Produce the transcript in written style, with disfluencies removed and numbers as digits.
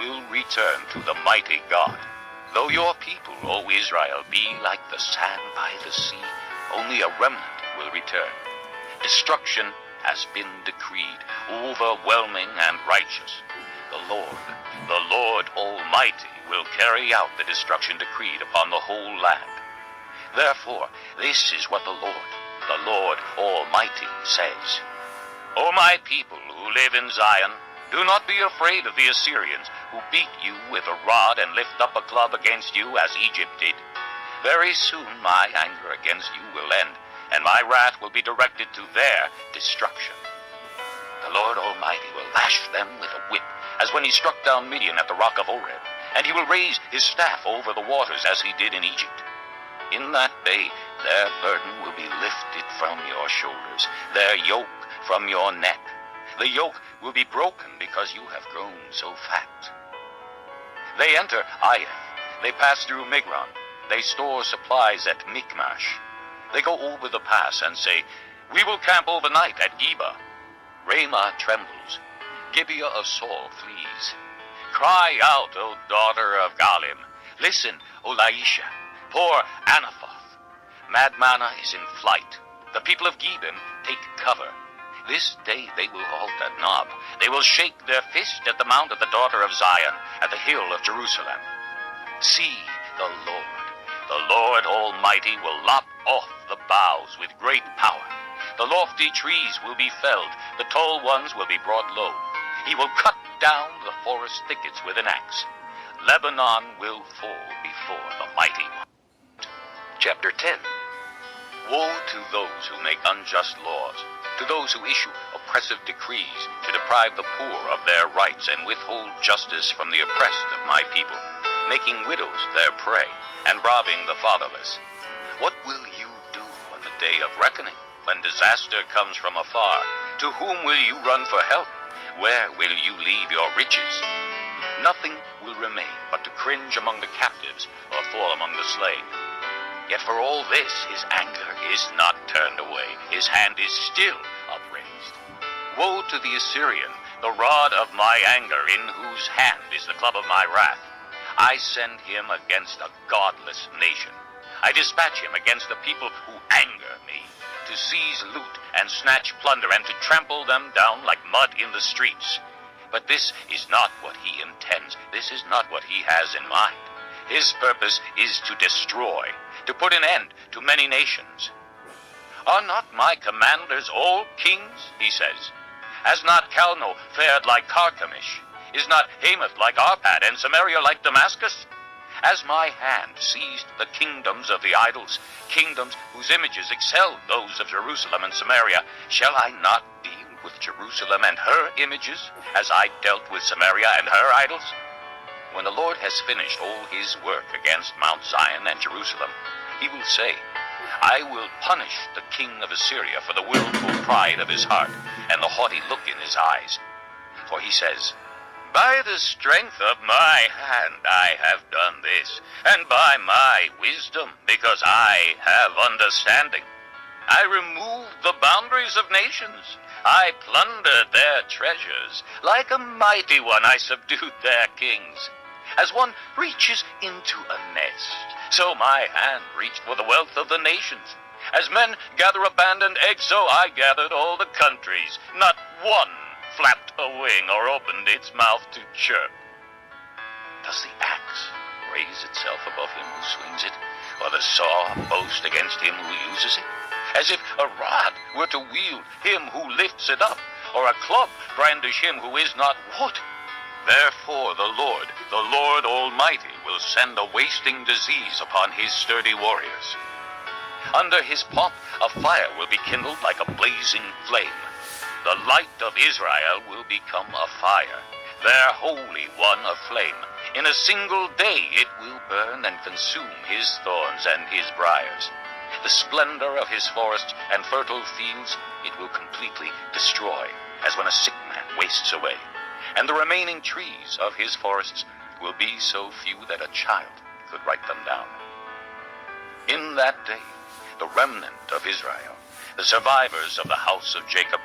will return to the mighty God. Though your people, O Israel, be like the sand by the sea, only a remnant will return. Destruction has been decreed, overwhelming and righteous. The Lord Almighty, will carry out the destruction decreed upon the whole land. Therefore, this is what the Lord Almighty says. O my people who live in Zion, do not be afraid of the Assyrians, who beat you with a rod and lift up a club against you as Egypt did. Very soon my anger against you will end, and my wrath will be directed to their destruction. The Lord Almighty will lash them with a whip, as when he struck down Midian at the rock of Oreb, and he will raise his staff over the waters as he did in Egypt. In that day their burden will be lifted from your shoulders, their yoke from your neck. The yoke will be broken because you have grown so fat. They enter Aiath. They pass through Migron. They store supplies at Michmash. They go over the pass and say, we will camp overnight at Geba. Ramah trembles. Gibeah of Saul flees. Cry out, O daughter of Galim. Listen, O Laisha. Poor Anathoth. Madmanna is in flight. The people of Gebim take cover. This day they will halt at Nob. They will shake their fist at the mount of the daughter of Zion, at the hill of Jerusalem. See, the Lord Almighty will lop off the boughs with great power. The lofty trees will be felled, the tall ones will be brought low. He will cut down the forest thickets with an axe. Lebanon will fall before the mighty one. Chapter 10. Woe to those who make unjust laws, to those who issue oppressive decrees to deprive the poor of their rights and withhold justice from the oppressed of my people, making widows their prey and robbing the fatherless. What will you do on the day of reckoning, when disaster comes from afar? To whom will you run for help? Where will you leave your riches? Nothing will remain but to cringe among the captives or fall among the slain. Yet for all this, his anger is not turned away. His hand is still upraised. Woe to the Assyrian, the rod of my anger, in whose hand is the club of my wrath. I send him against a godless nation. I dispatch him against the people who anger me, to seize loot and snatch plunder and to trample them down like mud in the streets. But this is not what he intends. This is not what he has in mind. His purpose is to destroy, to put an end to many nations. Are not my commanders all kings, he says? Has not Calno fared like Carchemish? Is not Hamath like Arpad, and Samaria like Damascus? Has my hand seized the kingdoms of the idols, kingdoms whose images excelled those of Jerusalem and Samaria? Shall I not deal with Jerusalem and her images, as I dealt with Samaria and her idols? When the Lord has finished all his work against Mount Zion and Jerusalem, he will say, I will punish the king of Assyria for the willful pride of his heart and the haughty look in his eyes. For he says, by the strength of my hand I have done this, and by my wisdom, because I have understanding. I removed the boundaries of nations. I plundered their treasures. Like a mighty one I subdued their kings. As one reaches into a nest, so my hand reached for the wealth of the nations. As men gather abandoned eggs, so I gathered all the countries. Not one flapped a wing or opened its mouth to chirp. Does the axe raise itself above him who swings it, or the saw boast against him who uses it? As if a rod were to wield him who lifts it up, or a club brandish him who is not wood. Therefore the Lord Almighty, will send a wasting disease upon his sturdy warriors. Under his pomp a fire will be kindled like a blazing flame. The light of Israel will become a fire, their Holy One a flame. In a single day it will burn and consume his thorns and his briars. The splendor of his forests and fertile fields it will completely destroy, as when a sick man wastes away. And the remaining trees of his forests will be so few that a child could write them down. In that day, the remnant of Israel, the survivors of the house of Jacob,